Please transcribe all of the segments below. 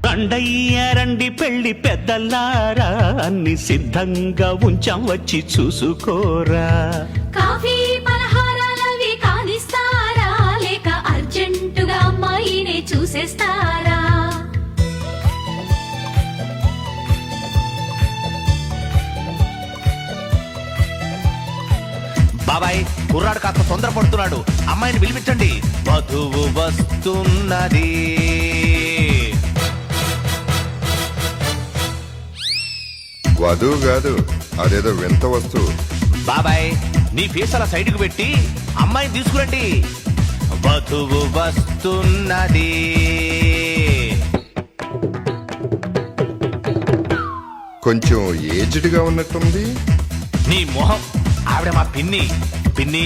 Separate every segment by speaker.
Speaker 1: రండయ్య రండి పెళ్లి పెద్దలారా, అన్ని సిద్ధంగా ఉంచాం వచ్చి చూసుకోరా.
Speaker 2: కాఫీ పలహారాలవి కానిస్తారా, లేక అర్జెంటుగా అమ్మాయినే చూసేస్తారా?
Speaker 3: బాబాయ్ కుర్రాడు కాస్త తొందరపడుతున్నాడు, అమ్మాయిని పిలిపించండి. వధువు వస్తున్నది.
Speaker 4: వధువు కాదు, అదేదో వింత వస్తువు.
Speaker 3: బాబాయ్ నీ ఫేస్ అలా సైడ్కి పెట్టి అమ్మాయిని తీసుకురండి. వధువు వస్తున్నది.
Speaker 4: కొంచెం ఏజ్డ్గా ఉన్నట్టుంది.
Speaker 3: నీ మొహం, ఆవిడ మా పిన్ని. పిన్ని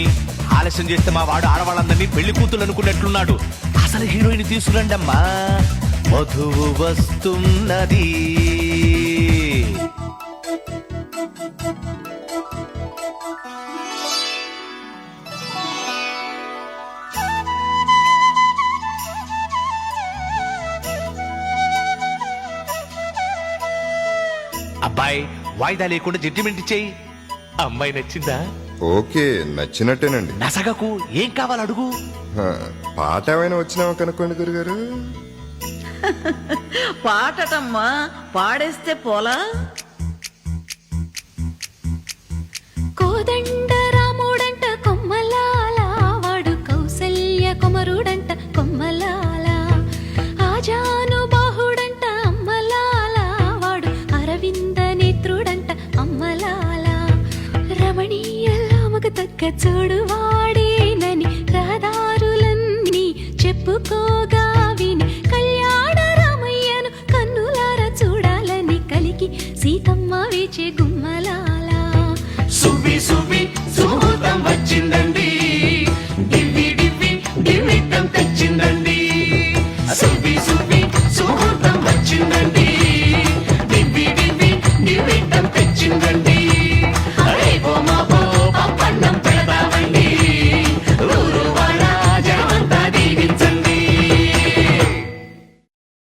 Speaker 3: ఆలస్యం చేస్తే మా వాడు ఆడవాళ్ళందరినీ పెళ్లి కూతురు అనుకున్నట్లున్నాడు. అసలు హీరోయిన్ తీసుకురండి అమ్మా. వధువు వస్తున్నది. అబ్బాయి వాయిదా లేకుండా జడ్జిమెంట్ ఇచ్చేయి. అమ్మాయి నచ్చిందా?
Speaker 4: ఓకే, నచ్చినట్టేనండి.
Speaker 3: నసగకు, ఏం కావాలి అడుగు.
Speaker 4: హ, పాట ఏమైనా వచ్చినావా కనుక్కోండి గురుగారు.
Speaker 5: పాటటమ్మా, పాడేస్తే పోలా.
Speaker 2: కోదండ రాముడంట కొమ్మలాల, వాడు కౌసల్య కుమరుడంట కొమ్మలాల. ఆజాను బాహుడంట అమ్మలాల, వాడు అరవింద నేత్రుడంట అమ్మలాల. రమణీయలామకు తగ్గ చూడు వాడేనని రహదారులన్నీ చెప్పుకో